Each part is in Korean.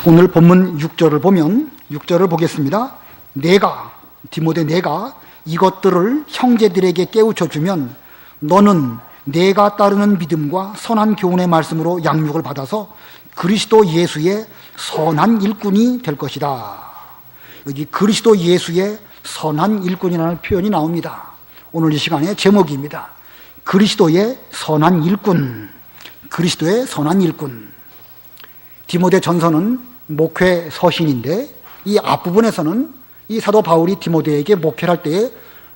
오늘 본문 6절을 보면 6절을 보겠습니다. 디모데 내가 이것들을 형제들에게 깨우쳐 주면 너는 내가 따르는 믿음과 선한 교훈의 말씀으로 양육을 받아서 그리스도 예수의 선한 일꾼이 될 것이다. 여기 그리스도 예수의 선한 일꾼이라는 표현이 나옵니다. 오늘 이 시간의 제목입니다. 그리스도의 선한 일꾼. 그리스도의 선한 일꾼. 디모데 전서는 목회 서신인데 이 앞부분에서는 이 사도 바울이 디모데에게 목회를 할 때에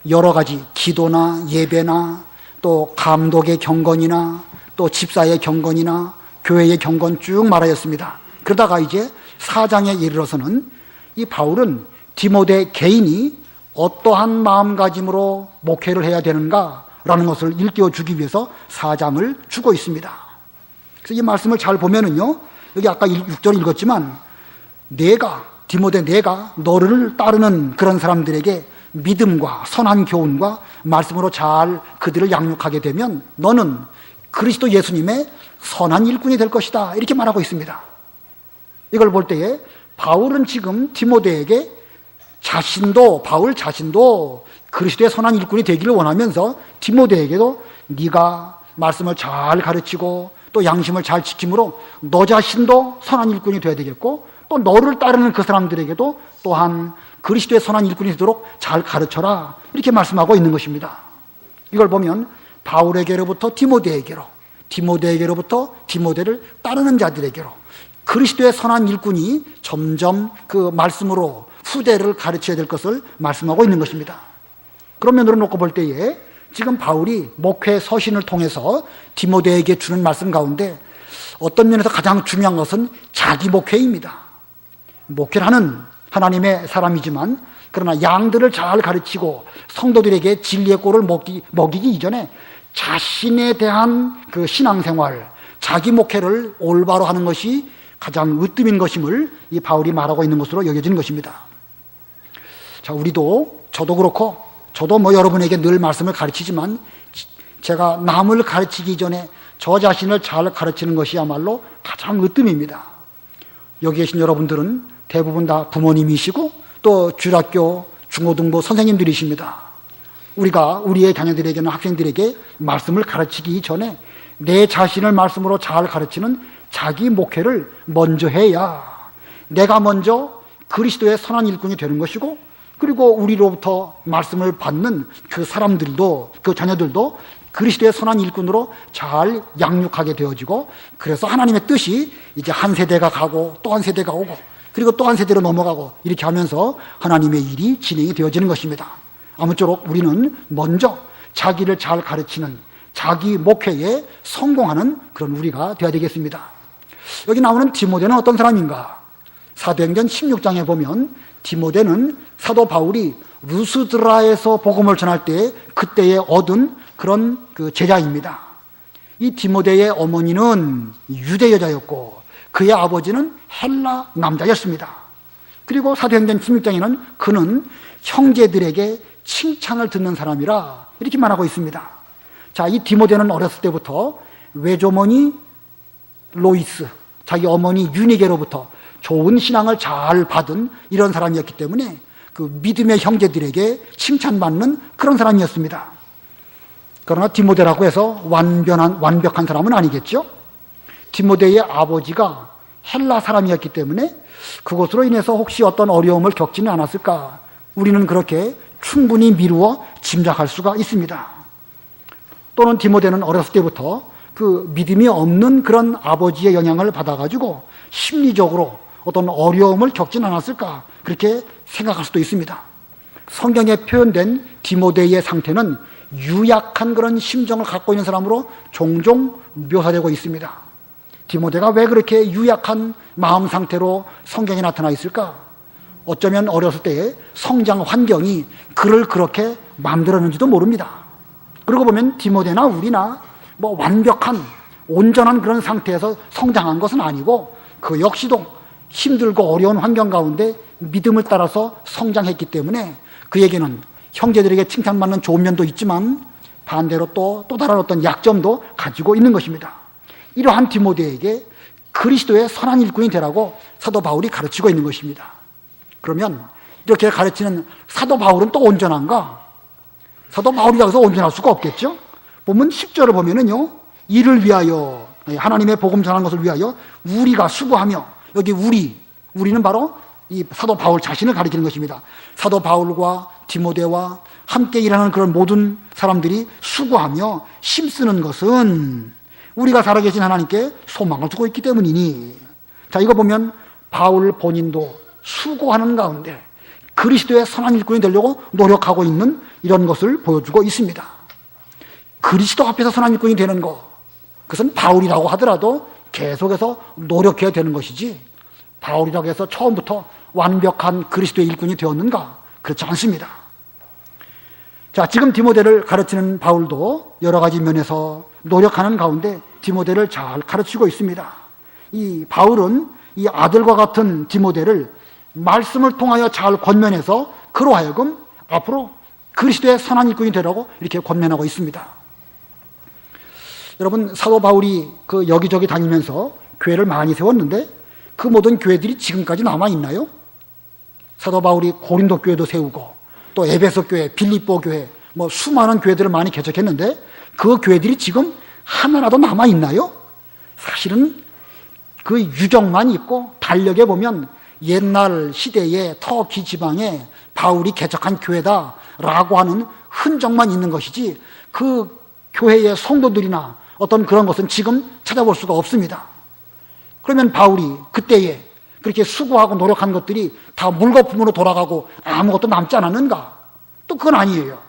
여러 가지 기도나 예배나 또 감독의 경건이나 또 집사의 경건이나 교회의 경건 쭉 말하였습니다. 그러다가 이제 4장에 이르러서는 이 바울은 디모데 개인이 어떠한 마음가짐으로 목회를 해야 되는가라는 것을 일깨워주기 위해서 4장을 주고 있습니다. 그래서 이 말씀을 잘 보면은요, 여기 아까 6절 읽었지만 디모데 내가 너를 따르는 그런 사람들에게 믿음과 선한 교훈과 말씀으로 잘 그들을 양육하게 되면 너는 그리스도 예수님의 선한 일꾼이 될 것이다. 이렇게 말하고 있습니다. 이걸 볼 때에 바울은 지금 디모데에게 바울 자신도 그리스도의 선한 일꾼이 되기를 원하면서 디모데에게도 네가 말씀을 잘 가르치고 또 양심을 잘 지킴으로 너 자신도 선한 일꾼이 되어야 되겠고 또 너를 따르는 그 사람들에게도 또한 그리스도의 선한 일꾼이 되도록 잘 가르쳐라. 이렇게 말씀하고 있는 것입니다. 이걸 보면 바울에게로부터 디모데에게로, 디모데에게로부터 디모데를 따르는 자들에게로 그리스도의 선한 일꾼이 점점 그 말씀으로 후대를 가르쳐야 될 것을 말씀하고 있는 것입니다. 그런 면으로 놓고 볼 때에 지금 바울이 목회 서신을 통해서 디모데에게 주는 말씀 가운데 어떤 면에서 가장 중요한 것은 자기 목회입니다. 목회를 하는 하나님의 사람이지만 그러나 양들을 잘 가르치고 성도들에게 진리의 꼴을 먹이기 이전에 자신에 대한 그 신앙생활, 자기 목회를 올바로 하는 것이 가장 으뜸인 것임을 이 바울이 말하고 있는 것으로 여겨지는 것입니다. 자, 저도 그렇고 저도 여러분에게 늘 말씀을 가르치지만 제가 남을 가르치기 전에 저 자신을 잘 가르치는 것이야말로 가장 으뜸입니다. 여기 계신 여러분들은 대부분 다 부모님이시고 또 주일학교, 중고등부 선생님들이십니다. 우리가 우리의 자녀들에게는 학생들에게 말씀을 가르치기 전에 내 자신을 말씀으로 잘 가르치는 자기 목회를 먼저 해야 내가 먼저 그리스도의 선한 일꾼이 되는 것이고 그리고 우리로부터 말씀을 받는 그 사람들도 그 자녀들도 그리스도의 선한 일꾼으로 잘 양육하게 되어지고 그래서 하나님의 뜻이 이제 한 세대가 가고 또 한 세대가 오고 그리고 또 한 세대로 넘어가고 이렇게 하면서 하나님의 일이 진행이 되어지는 것입니다. 아무쪼록 우리는 먼저 자기를 잘 가르치는 자기 목회에 성공하는 그런 우리가 되어야 되겠습니다. 여기 나오는 디모데는 어떤 사람인가? 사도행전 16장에 보면 디모데는 사도 바울이 루스드라에서 복음을 전할 때 그때에 얻은 그런 그 제자입니다. 이 디모데의 어머니는 유대 여자였고 그의 아버지는 헬라 남자였습니다. 그리고 사도행전 16장에는 그는 형제들에게 칭찬을 듣는 사람이라 이렇게 말하고 있습니다. 자, 이 디모데는 어렸을 때부터 외조모니 로이스, 자기 어머니 유니게로부터 좋은 신앙을 잘 받은 이런 사람이었기 때문에 그 믿음의 형제들에게 칭찬받는 그런 사람이었습니다. 그러나 디모데라고 해서 완벽한 사람은 아니겠죠? 디모데의 아버지가 헬라 사람이었기 때문에 그것으로 인해서 혹시 어떤 어려움을 겪지는 않았을까? 우리는 그렇게 충분히 미루어 짐작할 수가 있습니다. 또는 디모데는 어렸을 때부터 그 믿음이 없는 그런 아버지의 영향을 받아가지고 심리적으로 어떤 어려움을 겪지는 않았을까? 그렇게 생각할 수도 있습니다. 성경에 표현된 디모데의 상태는 유약한 그런 심정을 갖고 있는 사람으로 종종 묘사되고 있습니다. 디모데가 왜 그렇게 유약한 마음 상태로 성경에 나타나 있을까? 어쩌면 어렸을 때의 성장 환경이 그를 그렇게 만들었는지도 모릅니다. 그러고 보면 디모데나 우리나 완벽한 온전한 그런 상태에서 성장한 것은 아니고 그 역시도 힘들고 어려운 환경 가운데 믿음을 따라서 성장했기 때문에 그에게는 형제들에게 칭찬받는 좋은 면도 있지만 반대로 또 다른 어떤 약점도 가지고 있는 것입니다. 이러한 디모데에게 그리스도의 선한 일꾼이 되라고 사도 바울이 가르치고 있는 것입니다. 그러면 이렇게 가르치는 사도 바울은 또 온전한가? 사도 바울이라고 해서 온전할 수가 없겠죠? 보면 10절을 보면은요, 이를 위하여, 하나님의 복음 전하는 것을 위하여 우리가 수고하며, 여기 우리는 바로 이 사도 바울 자신을 가리키는 것입니다. 사도 바울과 디모데와 함께 일하는 그런 모든 사람들이 수고하며 힘쓰는 것은 우리가 살아계신 하나님께 소망을 두고 있기 때문이니, 자, 이거 보면 바울 본인도 수고하는 가운데 그리스도의 선한 일꾼이 되려고 노력하고 있는 이런 것을 보여주고 있습니다. 그리스도 앞에서 선한 일꾼이 되는 것, 그것은 바울이라고 하더라도 계속해서 노력해야 되는 것이지, 바울이라고 해서 처음부터 완벽한 그리스도의 일꾼이 되었는가? 그렇지 않습니다. 자, 지금 디모데를 가르치는 바울도 여러 가지 면에서 노력하는 가운데 디모데를 잘 가르치고 있습니다. 이 바울은 이 아들과 같은 디모데를 말씀을 통하여 잘 권면해서 그로 하여금 앞으로 그리스도의 선한 일꾼이 되라고 이렇게 권면하고 있습니다. 여러분, 사도 바울이 그 여기저기 다니면서 교회를 많이 세웠는데 그 모든 교회들이 지금까지 남아있나요? 사도 바울이 고린도 교회도 세우고 또 에베소 교회, 빌립보 교회, 뭐 수많은 교회들을 많이 개척했는데 그 교회들이 지금 하나라도 남아있나요? 사실은 그 유적만 있고 달력에 보면 옛날 시대의 터키 지방에 바울이 개척한 교회다라고 하는 흔적만 있는 것이지 그 교회의 성도들이나 어떤 그런 것은 지금 찾아볼 수가 없습니다. 그러면 바울이 그때에 그렇게 수고하고 노력한 것들이 다 물거품으로 돌아가고 아무것도 남지 않았는가? 또 그건 아니에요.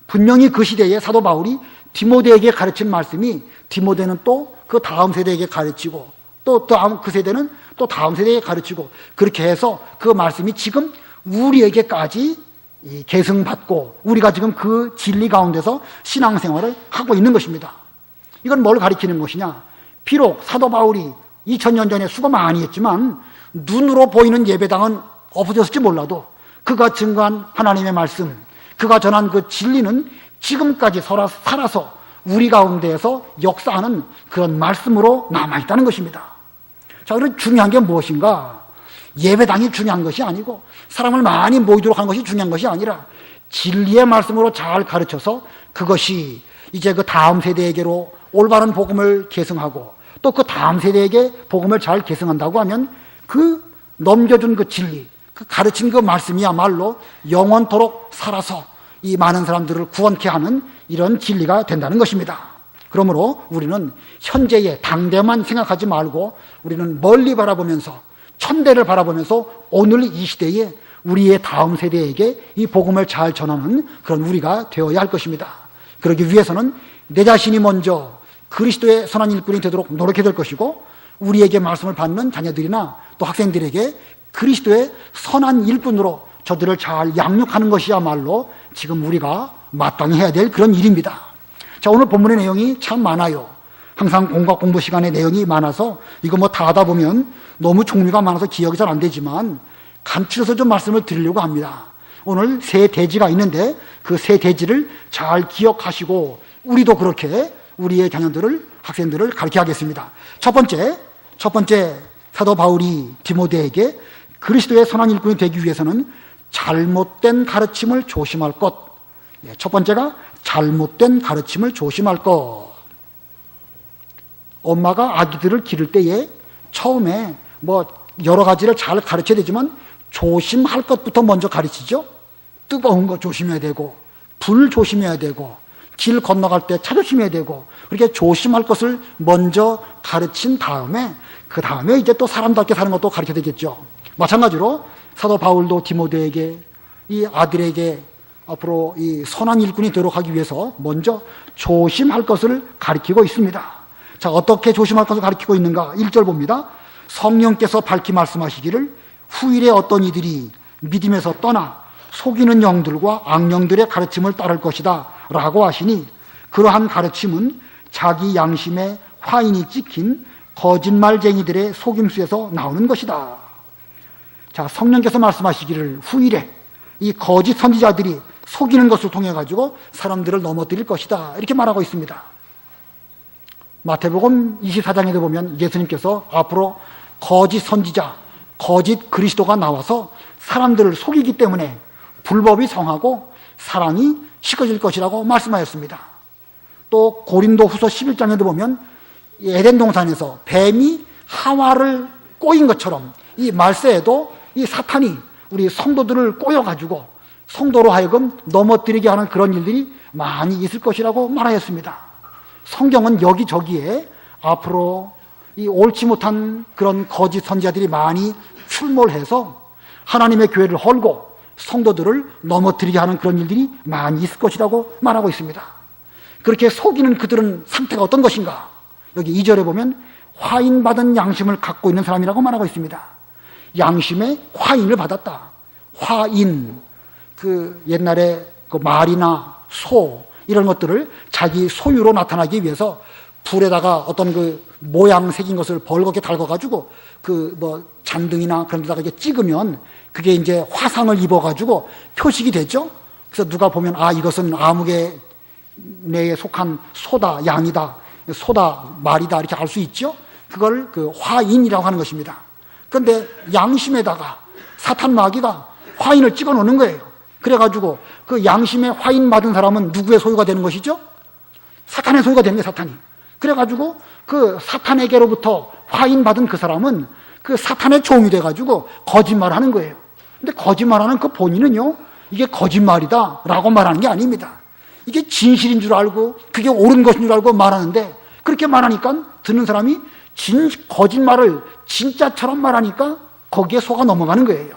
분명히 그 시대에 사도 바울이 디모데에게 가르친 말씀이 디모데는 또 그 다음 세대에게 가르치고 또 다음 그 세대는 또 다음 세대에 가르치고 그렇게 해서 그 말씀이 지금 우리에게까지 계승받고 우리가 지금 그 진리 가운데서 신앙생활을 하고 있는 것입니다. 이건 뭘 가리키는 것이냐? 비록 사도 바울이 2000년 전에 수고 많이 했지만 눈으로 보이는 예배당은 없어졌을지 몰라도 그가 증거한 하나님의 말씀, 그가 전한 그 진리는 지금까지 살아서 우리 가운데에서 역사하는 그런 말씀으로 남아있다는 것입니다. 자, 그럼 중요한 게 무엇인가? 예배당이 중요한 것이 아니고 사람을 많이 모이도록 하는 것이 중요한 것이 아니라 진리의 말씀으로 잘 가르쳐서 그것이 이제 그 다음 세대에게로 올바른 복음을 계승하고 또 그 다음 세대에게 복음을 잘 계승한다고 하면 그 넘겨준 그 진리, 그 가르친 그 말씀이야말로 영원토록 살아서 이 많은 사람들을 구원케 하는 이런 진리가 된다는 것입니다. 그러므로 우리는 현재의 당대만 생각하지 말고 우리는 멀리 바라보면서 천대를 바라보면서 오늘 이 시대에 우리의 다음 세대에게 이 복음을 잘 전하는 그런 우리가 되어야 할 것입니다. 그러기 위해서는 내 자신이 먼저 그리스도의 선한 일꾼이 되도록 노력해야 될 것이고 우리에게 말씀을 받는 자녀들이나 또 학생들에게 그리스도의 선한 일꾼으로 저들을 잘 양육하는 것이야말로 지금 우리가 마땅히 해야 될 그런 일입니다. 자, 오늘 본문의 내용이 참 많아요. 항상 공과 공부 시간에 내용이 많아서 이거 뭐 다 하다 보면 너무 종류가 많아서 기억이 잘 안 되지만 간추려서 좀 말씀을 드리려고 합니다. 오늘 세 대지가 있는데 그 세 대지를 잘 기억하시고 우리도 그렇게 우리의 자녀들을, 학생들을 가르쳐야겠습니다. 첫 번째 사도 바울이 디모데에게 그리스도의 선한 일꾼이 되기 위해서는 잘못된 가르침을 조심할 것. 첫 번째가 잘못된 가르침을 조심할 것. 엄마가 아기들을 기를 때에 처음에 뭐 여러 가지를 잘 가르쳐야 되지만 조심할 것부터 먼저 가르치죠. 뜨거운 거 조심해야 되고 불 조심해야 되고 길 건너갈 때 차 조심해야 되고 그렇게 조심할 것을 먼저 가르친 다음에 그 다음에 이제 또 사람답게 사는 것도 가르쳐야 되겠죠. 마찬가지로 사도 바울도 디모데에게 이 아들에게 앞으로 이 선한 일꾼이 되도록 하기 위해서 먼저 조심할 것을 가르치고 있습니다. 자, 어떻게 조심할 것을 가르치고 있는가? 1절 봅니다. 성령께서 밝히 말씀하시기를 후일에 어떤 이들이 믿음에서 떠나 속이는 영들과 악령들의 가르침을 따를 것이다 라고 하시니 그러한 가르침은 자기 양심에 화인이 찍힌 거짓말쟁이들의 속임수에서 나오는 것이다. 자, 성령께서 말씀하시기를 후일에 이 거짓 선지자들이 속이는 것을 통해 가지고 사람들을 넘어뜨릴 것이다 이렇게 말하고 있습니다. 마태복음 24장에도 보면 예수님께서 앞으로 거짓 선지자, 거짓 그리스도가 나와서 사람들을 속이기 때문에 불법이 성하고 사랑이 식어질 것이라고 말씀하였습니다. 또 고린도후서 11장에도 보면 에덴 동산에서 뱀이 하와를 꼬인 것처럼 이 말세에도 이 사탄이 우리 성도들을 꼬여가지고 성도로 하여금 넘어뜨리게 하는 그런 일들이 많이 있을 것이라고 말하였습니다. 성경은 여기저기에 앞으로 이 옳지 못한 그런 거짓 선지자들이 많이 출몰해서 하나님의 교회를 헐고 성도들을 넘어뜨리게 하는 그런 일들이 많이 있을 것이라고 말하고 있습니다. 그렇게 속이는 그들은 상태가 어떤 것인가? 여기 2절에 보면 화인받은 양심을 갖고 있는 사람이라고 말하고 있습니다. 양심에 화인을 받았다. 화인, 그 옛날에 그 말이나 소 이런 것들을 자기 소유로 나타나기 위해서 불에다가 어떤 그 모양 새긴 것을 벌겋게 달궈가지고 그 뭐 잔등이나 그런 데다가 이렇게 찍으면 그게 이제 화상을 입어가지고 표식이 되죠. 그래서 누가 보면 아 이것은 아무개 내에 속한 소다, 양이다, 소다, 말이다 이렇게 알 수 있죠. 그걸 그 화인이라고 하는 것입니다. 그런데 양심에다가 사탄 마귀가 화인을 찍어 놓는 거예요. 그래가지고 그 양심에 화인 받은 사람은 누구의 소유가 되는 것이죠? 사탄의 소유가 되는 거예요, 사탄이. 그래가지고 그 사탄에게로부터 화인 받은 그 사람은 그 사탄의 종이 돼가지고 거짓말을 하는 거예요. 근데 거짓말하는 그 본인은요, 이게 거짓말이다 라고 말하는 게 아닙니다. 이게 진실인 줄 알고 그게 옳은 것인 줄 알고 말하는데 그렇게 말하니까 듣는 사람이 거짓말을 진짜처럼 말하니까 거기에 속아 넘어가는 거예요.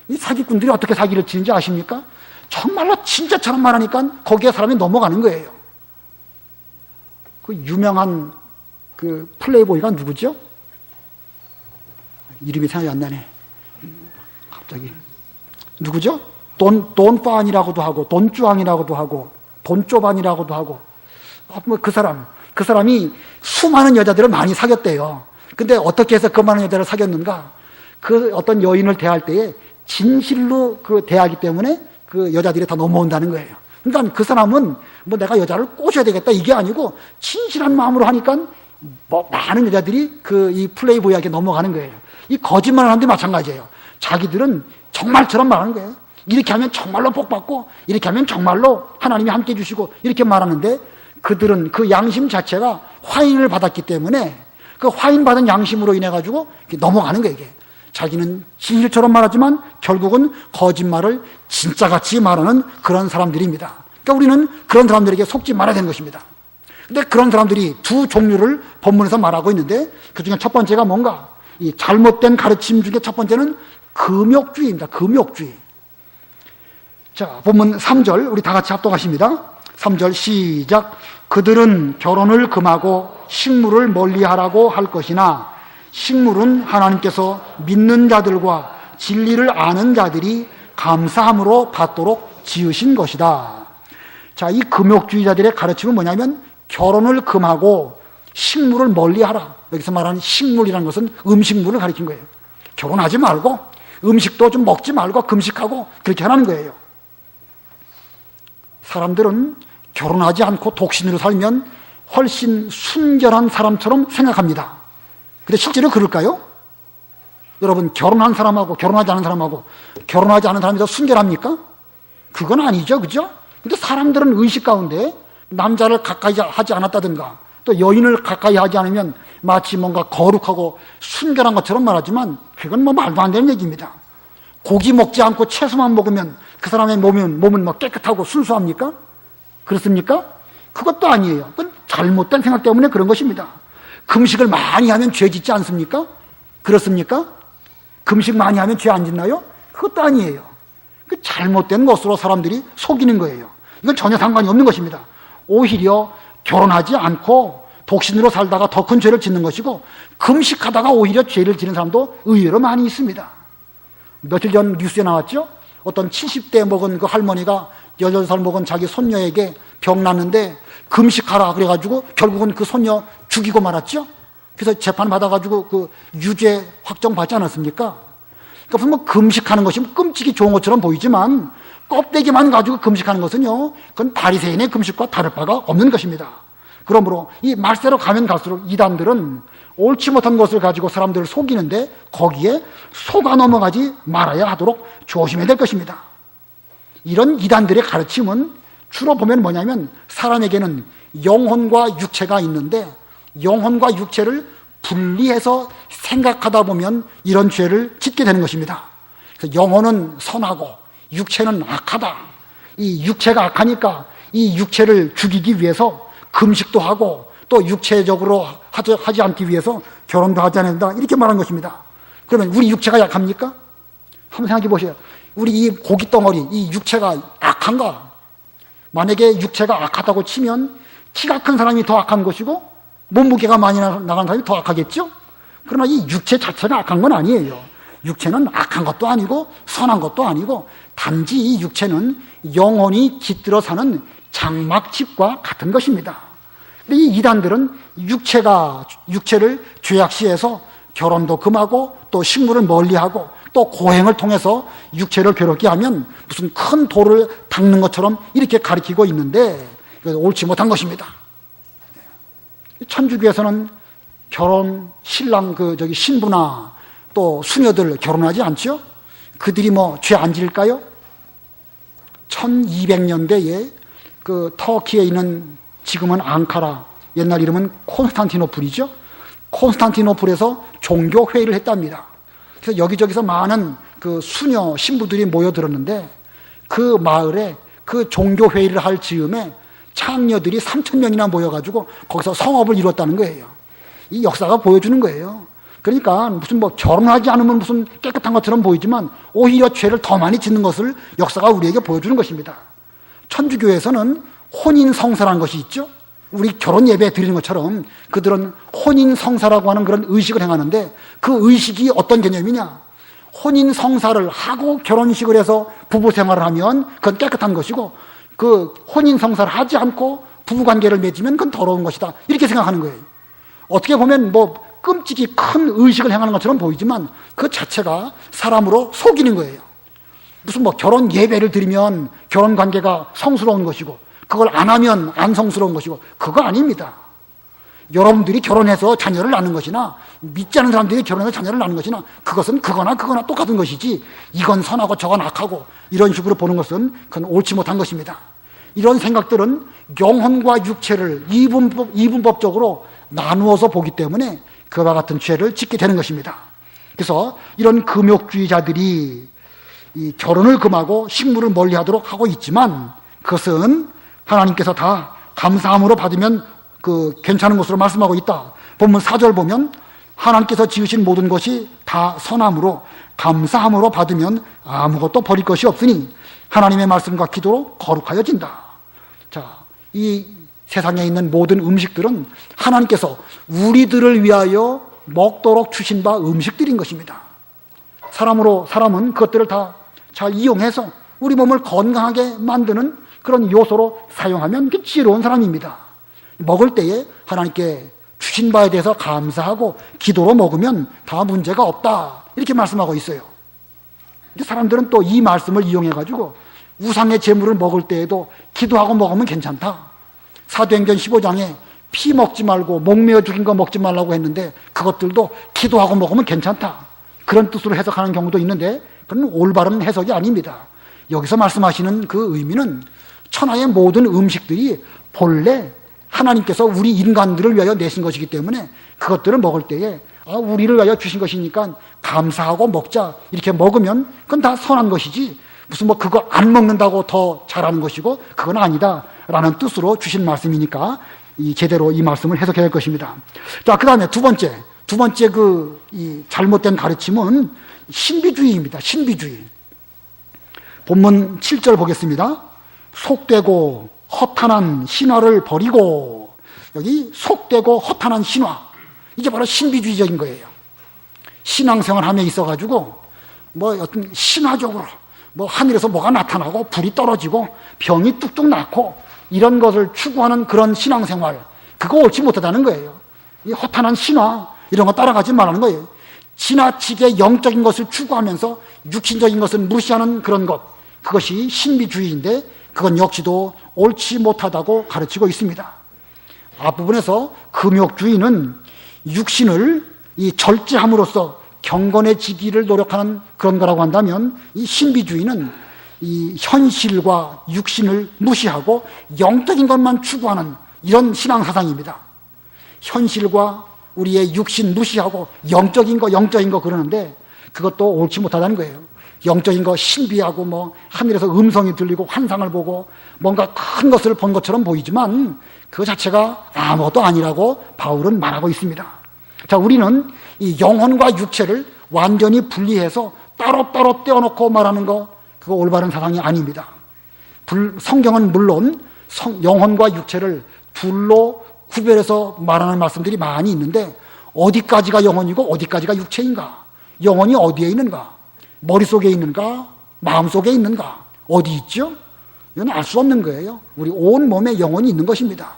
이 사기꾼들이 어떻게 사기를 치는지 아십니까? 정말로 진짜처럼 말하니까 거기에 사람이 넘어가는 거예요. 그 유명한 그 플레이보이가 누구죠? 이름이 생각이 안 나네. 갑자기. 누구죠? 돈판이라고도 하고, 돈주왕이라고도 하고, 돈조반이라고도 하고. 그 사람이 수많은 여자들을 많이 사귀었대요. 근데 어떻게 해서 그 많은 여자를 사귀었는가? 그 어떤 여인을 대할 때에 진실로 그 대하기 때문에 그 여자들이 다 넘어온다는 거예요. 그러니까 그 사람은 뭐 내가 여자를 꼬셔야 되겠다 이게 아니고 진실한 마음으로 하니까 뭐 많은 여자들이 그 이 플레이보이에게 넘어가는 거예요. 이 거짓말을 하는데 마찬가지예요. 자기들은 정말처럼 말하는 거예요. 이렇게 하면 정말로 복 받고 이렇게 하면 정말로 하나님이 함께 해주시고 이렇게 말하는데 그들은 그 양심 자체가 화인을 받았기 때문에 그 화인 받은 양심으로 인해 가지고 넘어가는 거예요. 이게. 자기는 진실처럼 말하지만 결국은 거짓말을 진짜같이 말하는 그런 사람들입니다. 그러니까 우리는 그런 사람들에게 속지 말아야 되는 것입니다. 근데 그런 사람들이 두 종류를 본문에서 말하고 있는데 그 중에 첫 번째가 뭔가? 이 잘못된 가르침 중에 첫 번째는 금욕주의입니다. 금욕주의. 자, 본문 3절 우리 다 같이 합독하십니다. 3절 시작. 그들은 결혼을 금하고 식물을 멀리하라고 할 것이나 식물은 하나님께서 믿는 자들과 진리를 아는 자들이 감사함으로 받도록 지으신 것이다. 자, 이 금욕주의자들의 가르침은 뭐냐면 결혼을 금하고 식물을 멀리하라. 여기서 말하는 식물이라는 것은 음식물을 가리킨 거예요. 결혼하지 말고 음식도 좀 먹지 말고 금식하고 그렇게 하라는 거예요. 사람들은 결혼하지 않고 독신으로 살면 훨씬 순결한 사람처럼 생각합니다. 근데 실제로 그럴까요? 여러분, 결혼한 사람하고 결혼하지 않은 사람하고 결혼하지 않은 사람이 더 순결합니까? 그건 아니죠, 그죠? 근데 사람들은 의식 가운데 남자를 가까이 하지 않았다든가 또 여인을 가까이 하지 않으면 마치 뭔가 거룩하고 순결한 것처럼 말하지만 그건 뭐 말도 안 되는 얘기입니다. 고기 먹지 않고 채소만 먹으면 그 사람의 몸은 뭐 깨끗하고 순수합니까? 그렇습니까? 그것도 아니에요. 그건 잘못된 생각 때문에 그런 것입니다. 금식을 많이 하면 죄 짓지 않습니까? 그렇습니까? 금식 많이 하면 죄 안 짓나요? 그것도 아니에요. 그 잘못된 것으로 사람들이 속이는 거예요. 이건 전혀 상관이 없는 것입니다. 오히려 결혼하지 않고 독신으로 살다가 더 큰 죄를 짓는 것이고 금식하다가 오히려 죄를 지는 사람도 의외로 많이 있습니다. 며칠 전 뉴스에 나왔죠? 어떤 70대 먹은 그 할머니가 18살 먹은 자기 손녀에게 병 났는데 금식하라 그래가지고 결국은 그 손녀 죽이고 말았죠? 그래서 재판 받아가지고 그 유죄 확정 받지 않았습니까? 그러니까 뭐 금식하는 것이 끔찍이 좋은 것처럼 보이지만 껍데기만 가지고 금식하는 것은요, 그건 바리새인의 금식과 다를 바가 없는 것입니다. 그러므로 이 말세로 가면 갈수록 이단들은 옳지 못한 것을 가지고 사람들을 속이는데 거기에 속아 넘어가지 말아야 하도록 조심해야 될 것입니다. 이런 이단들의 가르침은 주로 보면 뭐냐면 사람에게는 영혼과 육체가 있는데 영혼과 육체를 분리해서 생각하다 보면 이런 죄를 짓게 되는 것입니다. 그래서 영혼은 선하고 육체는 악하다. 이 육체가 악하니까 이 육체를 죽이기 위해서 금식도 하고 또 육체적으로 하지 않기 위해서 결혼도 하지 않아야 된다. 이렇게 말한 것입니다. 그러면 우리 육체가 약합니까? 한번 생각해 보세요. 우리 이 고깃덩어리, 이 육체가 악한가? 만약에 육체가 악하다고 치면 키가 큰 사람이 더 악한 것이고 몸무게가 많이 나간 사람이 더 악하겠죠? 그러나 이 육체 자체가 악한 건 아니에요. 육체는 악한 것도 아니고 선한 것도 아니고 단지 이 육체는 영혼이 깃들어 사는 장막집과 같은 것입니다. 근데 이 이단들은 육체를 죄악시해서 결혼도 금하고 또 식물을 멀리하고 또 고행을 통해서 육체를 괴롭게 하면 무슨 큰 돌을 닦는 것처럼 이렇게 가르치고 있는데 옳지 못한 것입니다. 천주교에서는 결혼 신랑 신부나 또 수녀들 결혼하지 않죠? 그들이 뭐 죄 안 지을까요? 1200년대에 그 터키에 있는 지금은 앙카라, 옛날 이름은 콘스탄티노플이죠. 콘스탄티노플에서 종교 회의를 했답니다. 그래서 여기저기서 많은 그 수녀 신부들이 모여들었는데 그 마을에 그 종교 회의를 할 즈음에 창녀들이 3,000명이나 모여가지고 거기서 성업을 이뤘다는 거예요. 이 역사가 보여주는 거예요. 그러니까 무슨 뭐 결혼하지 않으면 무슨 깨끗한 것처럼 보이지만 오히려 죄를 더 많이 짓는 것을 역사가 우리에게 보여주는 것입니다. 천주교에서는 혼인성사라는 것이 있죠. 우리 결혼 예배 드리는 것처럼 그들은 혼인성사라고 하는 그런 의식을 행하는데 그 의식이 어떤 개념이냐? 혼인성사를 하고 결혼식을 해서 부부 생활을 하면 그건 깨끗한 것이고 그 혼인성사를 하지 않고 부부관계를 맺으면 그건 더러운 것이다. 이렇게 생각하는 거예요. 어떻게 보면 뭐 끔찍이 큰 의식을 행하는 것처럼 보이지만 그 자체가 사람으로 속이는 거예요. 무슨 뭐 결혼 예배를 드리면 결혼 관계가 성스러운 것이고 그걸 안 하면 안 성스러운 것이고 그거 아닙니다. 여러분들이 결혼해서 자녀를 낳는 것이나 믿지 않는 사람들이 결혼해서 자녀를 낳는 것이나 그것은 그거나 똑같은 것이지 이건 선하고 저건 악하고 이런 식으로 보는 것은 그건 옳지 못한 것입니다. 이런 생각들은 영혼과 육체를 이분법적으로 나누어서 보기 때문에 그와 같은 죄를 짓게 되는 것입니다. 그래서 이런 금욕주의자들이 이 결혼을 금하고 식물을 멀리하도록 하고 있지만 그것은 하나님께서 다 감사함으로 받으면 괜찮은 것으로 말씀하고 있다. 본문 4절 보면 하나님께서 지으신 모든 것이 다 선함으로 감사함으로 받으면 아무것도 버릴 것이 없으니 하나님의 말씀과 기도로 거룩하여진다. 자, 이 세상에 있는 모든 음식들은 하나님께서 우리들을 위하여 먹도록 주신 바 음식들인 것입니다. 사람은 그것들을 다 잘 이용해서 우리 몸을 건강하게 만드는 그런 요소로 사용하면 지혜로운 사람입니다. 먹을 때에 하나님께 주신 바에 대해서 감사하고 기도로 먹으면 다 문제가 없다. 이렇게 말씀하고 있어요. 사람들은 또 이 말씀을 이용해가지고 우상의 제물을 먹을 때에도 기도하고 먹으면 괜찮다. 사도행전 15장에 피 먹지 말고 목매어 죽인 거 먹지 말라고 했는데 그것들도 기도하고 먹으면 괜찮다. 그런 뜻으로 해석하는 경우도 있는데 그건 올바른 해석이 아닙니다. 여기서 말씀하시는 그 의미는 천하의 모든 음식들이 본래 하나님께서 우리 인간들을 위하여 내신 것이기 때문에 그것들을 먹을 때에 우리를 위하여 주신 것이니까 감사하고 먹자. 이렇게 먹으면 그건 다 선한 것이지 무슨 뭐 그거 안 먹는다고 더 잘하는 것이고 그건 아니다 라는 뜻으로 주신 말씀이니까 제대로 이 말씀을 해석해야 할 것입니다. 자, 그 다음에 두 번째 이 잘못된 가르침은 신비주의입니다. 신비주의. 본문 7절 보겠습니다. 속되고 허탄한 신화를 버리고, 여기 속되고 허탄한 신화, 이게 바로 신비주의적인 거예요. 신앙생활 함에 있어가지고 뭐 어떤 신화적으로 뭐 하늘에서 뭐가 나타나고 불이 떨어지고 병이 뚝뚝 났고 이런 것을 추구하는 그런 신앙생활, 그거 옳지 못하다는 거예요. 이 허탄한 신화 이런 거 따라가지 말라는 거예요. 지나치게 영적인 것을 추구하면서 육신적인 것을 무시하는 그런 것, 그것이 신비주의인데 그건 역시도 옳지 못하다고 가르치고 있습니다. 앞부분에서 금욕주의는 육신을 이 절제함으로써 경건해지기를 노력하는 그런 거라고 한다면, 이 신비주의는 이 현실과 육신을 무시하고 영적인 것만 추구하는 이런 신앙 사상입니다. 현실과 우리의 육신 무시하고 영적인 거 그러는데 그것도 옳지 못하다는 거예요. 영적인 거 신비하고 뭐 하늘에서 음성이 들리고 환상을 보고 뭔가 큰 것을 본 것처럼 보이지만 그 자체가 아무것도 아니라고 바울은 말하고 있습니다. 자, 우리는 이 영혼과 육체를 완전히 분리해서 따로따로 떼어놓고 말하는 거, 그거 올바른 사상이 아닙니다. 성경은 물론 영혼과 육체를 둘로 구별해서 말하는 말씀들이 많이 있는데 어디까지가 영혼이고 어디까지가 육체인가? 영혼이 어디에 있는가? 머릿속에 있는가? 마음속에 있는가? 어디 있죠? 이건 알 수 없는 거예요. 우리 온 몸에 영혼이 있는 것입니다.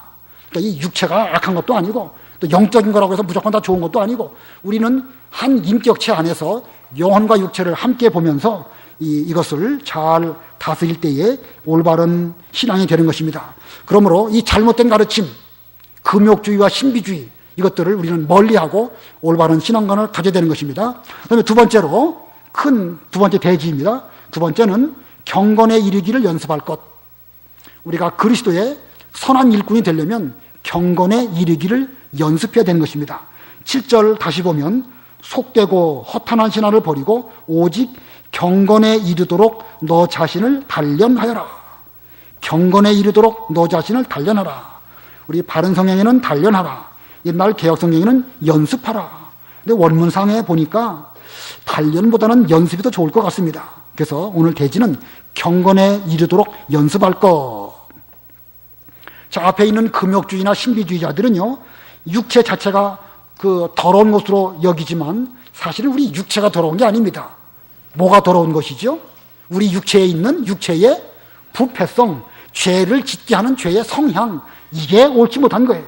그러니까 이 육체가 악한 것도 아니고 또 영적인 거라고 해서 무조건 다 좋은 것도 아니고 우리는 한 인격체 안에서 영혼과 육체를 함께 보면서 이것을 잘 다스릴 때에 올바른 신앙이 되는 것입니다. 그러므로 이 잘못된 가르침, 금욕주의와 신비주의 이것들을 우리는 멀리하고 올바른 신앙관을 가져야 되는 것입니다. 그다음에 두 번째로 두 번째 대지입니다. 두 번째는 경건에 이르기를 연습할 것. 우리가 그리스도의 선한 일꾼이 되려면 경건에 이르기를 연습해야 되는 것입니다. 7절 다시 보면 속되고 허탄한 신화를 버리고 오직 경건에 이르도록 너 자신을 단련하여라. 경건에 이르도록 너 자신을 단련하라. 우리 바른 성경에는 단련하라. 옛날 개혁 성경에는 연습하라. 근데 원문상에 보니까 단련보다는 연습이 더 좋을 것 같습니다. 그래서 오늘 대지는 경건에 이르도록 연습할 것. 자, 앞에 있는 금욕주의나 신비주의자들은요, 육체 자체가 그 더러운 것으로 여기지만 사실은 우리 육체가 더러운 게 아닙니다. 뭐가 더러운 것이죠? 우리 육체에 있는 육체의 부패성, 죄를 짓게 하는 죄의 성향, 이게 옳지 못한 거예요.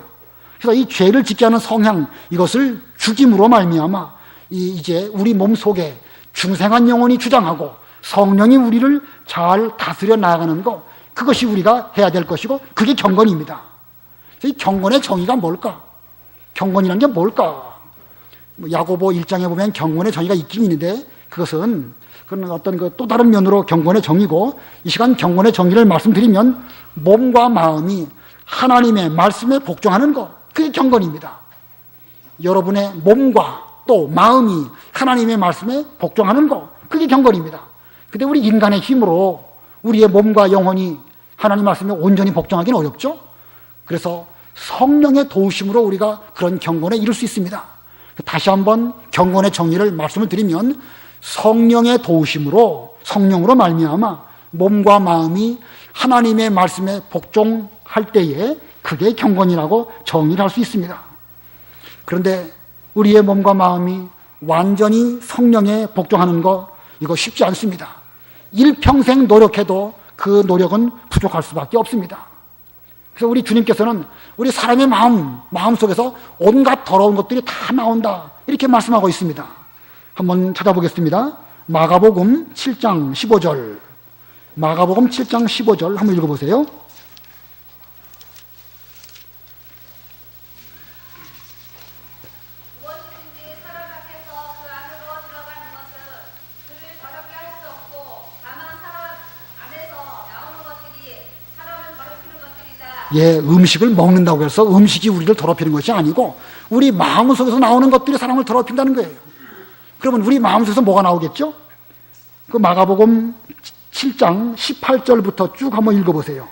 그래서 이 죄를 짓게 하는 성향, 이것을 죽임으로 말미암아 이제 우리 몸 속에 중생한 영혼이 주장하고 성령이 우리를 잘 다스려 나가는 것, 그것이 우리가 해야 될 것이고 그게 경건입니다. 그래서 이 경건의 정의가 뭘까? 경건이라는 게 뭘까? 야고보 1장에 보면 경건의 정의가 있긴 있는데 그건 어떤 또 다른 면으로 경건의 정의고, 이 시간 경건의 정의를 말씀드리면 몸과 마음이 하나님의 말씀에 복종하는 것, 그게 경건입니다. 여러분의 몸과 또 마음이 하나님의 말씀에 복종하는 것, 그게 경건입니다. 근데 우리 인간의 힘으로 우리의 몸과 영혼이 하나님 말씀에 온전히 복종하기는 어렵죠. 그래서 성령의 도우심으로 우리가 그런 경건에 이룰 수 있습니다. 다시 한번 경건의 정의를 말씀을 드리면 성령의 도우심으로, 성령으로 말미암아 몸과 마음이 하나님의 말씀에 복종할 때에 그게 경건이라고 정의를 할 수 있습니다. 그런데 우리의 몸과 마음이 완전히 성령에 복종하는 거, 이거 쉽지 않습니다. 일평생 노력해도 그 노력은 부족할 수밖에 없습니다. 그래서 우리 주님께서는 우리 사람의 마음 속에서 온갖 더러운 것들이 다 나온다, 이렇게 말씀하고 있습니다. 한번 찾아보겠습니다. 마가복음 7장 15절. 마가복음 7장 15절 한번 읽어보세요. 예, 음식을 먹는다고 해서 음식이 우리를 더럽히는 것이 아니고 우리 마음 속에서 나오는 것들이 사람을 더럽힌다는 거예요. 그러면 우리 마음 속에서 뭐가 나오겠죠? 그 마가복음 7장 18절부터 쭉 한번 읽어보세요.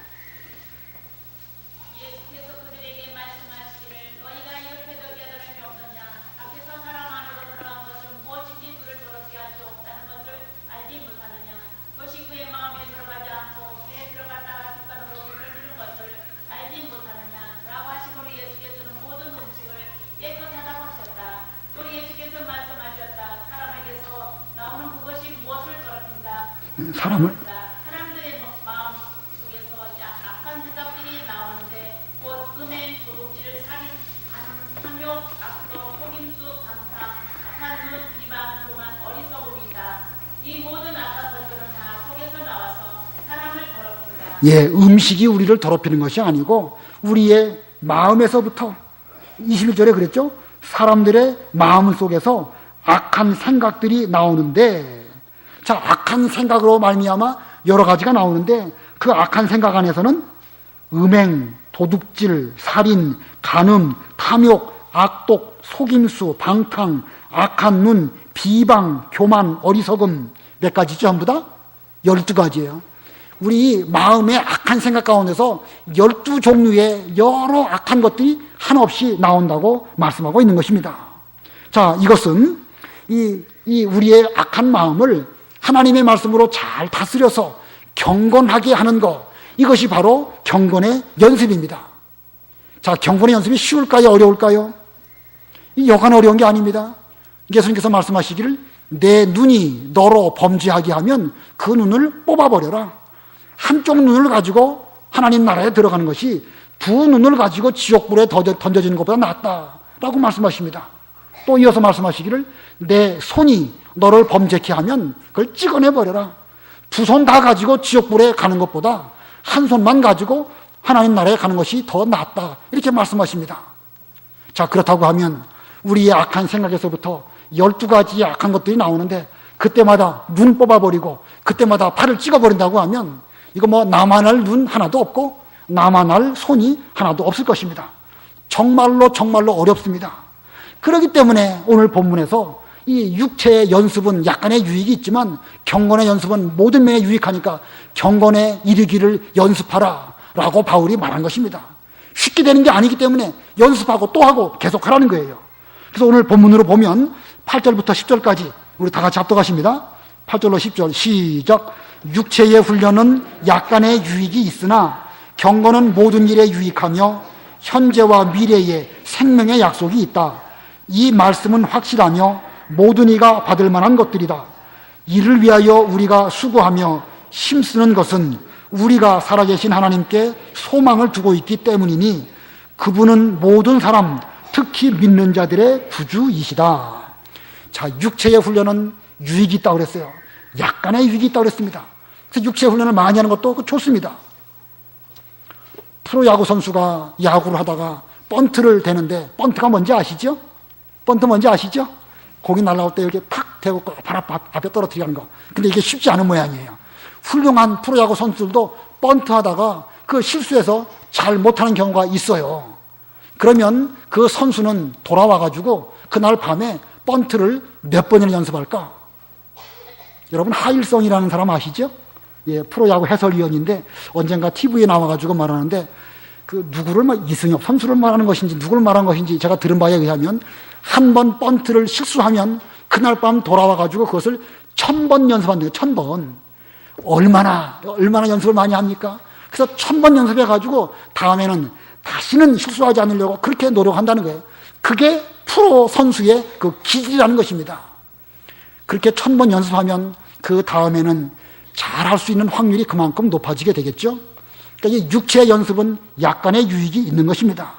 예수께서 그들에게 말씀하시기를 너희가 이렇게 깨달음이 없느냐? 밖에서 사람 안으로 들어간 것은 무엇인지 그를 더럽게 할 수 없다는 것을 알지 못하느냐? 그것이 그의 마음에 들어가지 않고 배에 들어갔다가 뒷간으로 흘러지는 것을 알지 못하느냐? 라고 하시므로 예수께서는 모든 음식을 깨끗하다고 하셨다. 또 예수께서 말씀하셨다. 사람에게서 나오는 그것이 무엇을 더럽힌다? 사람을? 사람들의 마음 속에서 악한 대답들이 나오는데 곧 음행, 도둑질, 살인, 탐욕, 악독, 속임수, 방탕, 악한 눈, 비방, 교만, 어리석음이다. 이 모든 악한 것들은 다 속에서 나와서 사람을 더럽힌다. 예, 음식이 우리를 더럽히는 것이 아니고 우리의 마음에서부터 21절에 그랬죠. 사람들의 마음 속에서 악한 생각들이 나오는데, 자, 악한 생각으로 말미암아 여러 가지가 나오는데 그 악한 생각 안에서는 음행, 도둑질, 살인, 간음, 탐욕, 악독, 속임수, 방탕, 악한 눈, 비방, 교만, 어리석음, 몇 가지죠? 전부 다 12가지예요. 우리 마음의 악한 생각 가운데서 12종류의 여러 악한 것들이 한없이 나온다고 말씀하고 있는 것입니다. 자, 이것은 이 우리의 악한 마음을 하나님의 말씀으로 잘 다스려서 경건하게 하는 것, 이것이 바로 경건의 연습입니다. 자, 경건의 연습이 쉬울까요? 어려울까요? 이 여간 어려운 게 아닙니다. 예수님께서 말씀하시기를 내 눈이 너로 범죄하게 하면 그 눈을 뽑아버려라. 한쪽 눈을 가지고 하나님 나라에 들어가는 것이 두 눈을 가지고 지옥불에 던져지는 것보다 낫다라고 말씀하십니다. 또 이어서 말씀하시기를 내 손이 너를 범죄케 하면 그걸 찍어내버려라. 두 손 다 가지고 지옥불에 가는 것보다 한 손만 가지고 하나님 나라에 가는 것이 더 낫다, 이렇게 말씀하십니다. 자, 그렇다고 하면 우리의 악한 생각에서부터 12가지의 악한 것들이 나오는데 그때마다 눈 뽑아버리고 그때마다 팔을 찍어버린다고 하면 이거 뭐 나만 할 눈 하나도 없고 나만 할 손이 하나도 없을 것입니다. 정말로 어렵습니다. 그렇기 때문에 오늘 본문에서 이 육체의 연습은 약간의 유익이 있지만 경건의 연습은 모든 면에 유익하니까 경건에 이르기를 연습하라 라고 바울이 말한 것입니다. 쉽게 되는 게 아니기 때문에 연습하고 또 하고 계속 하라는 거예요. 그래서 오늘 본문으로 보면 8절부터 10절까지 우리 다 같이 합독하십니다. 8절로 10절 시작. 육체의 훈련은 약간의 유익이 있으나 경건은 모든 일에 유익하며 현재와 미래에 생명의 약속이 있다. 이 말씀은 확실하며 모든 이가 받을 만한 것들이다. 이를 위하여 우리가 수고하며 힘쓰는 것은 우리가 살아계신 하나님께 소망을 두고 있기 때문이니 그분은 모든 사람, 특히 믿는 자들의 구주이시다. 자, 육체의 훈련은 유익이 있다고 그랬어요. 약간의 유익이 있다고 그랬습니다. 그래서 육체의 훈련을 많이 하는 것도 좋습니다. 프로야구 선수가 야구를 하다가 번트를 대는데, 번트가 뭔지 아시죠? 번트 뭔지 아시죠? 공이 날아올 때 이렇게 탁 대고 발 앞에 떨어뜨리는 거. 근데 이게 쉽지 않은 모양이에요. 훌륭한 프로야구 선수들도 번트 하다가 그 실수해서 잘 못하는 경우가 있어요. 그러면 그 선수는 돌아와가지고 그날 밤에 번트를 몇 번이나 연습할까? 여러분, 하일성이라는 사람 아시죠? 예, 프로야구 해설위원인데 언젠가 TV에 나와가지고 말하는데 그 누구를 이승엽 선수를 말하는 것인지 누구를 말하는 것인지 제가 들은 바에 의하면 한 번 번트를 실수하면 그날 밤 돌아와가지고 그것을 1000번 연습한대요. 1000번. 얼마나 연습을 많이 합니까? 그래서 1000번 연습해가지고 다음에는 다시는 실수하지 않으려고 그렇게 노력한다는 거예요. 그게 프로 선수의 그 기질이라는 것입니다. 그렇게 1000번 연습하면 그 다음에는 잘할 수 있는 확률이 그만큼 높아지게 되겠죠. 그러니까 이 육체의 연습은 약간의 유익이 있는 것입니다.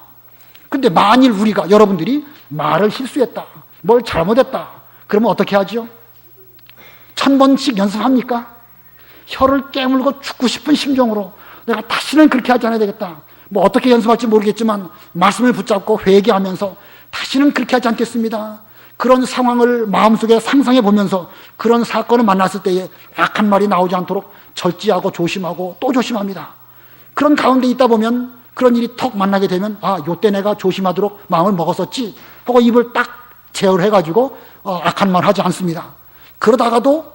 근데 만일 우리가, 여러분들이 말을 실수했다, 뭘 잘못했다, 그러면 어떻게 하죠? 1000번씩 연습합니까? 혀를 깨물고 죽고 싶은 심정으로 내가 다시는 그렇게 하지 않아야 되겠다. 뭐 어떻게 연습할지 모르겠지만 말씀을 붙잡고 회개하면서 다시는 그렇게 하지 않겠습니다. 그런 상황을 마음속에 상상해 보면서 그런 사건을 만났을 때에 악한 말이 나오지 않도록 절제하고 조심하고 또 조심합니다. 그런 가운데 있다 보면 그런 일이 턱 만나게 되면 요때 내가 조심하도록 마음을 먹었었지 하고 입을 딱 제어해가지고 악한 말 하지 않습니다. 그러다가도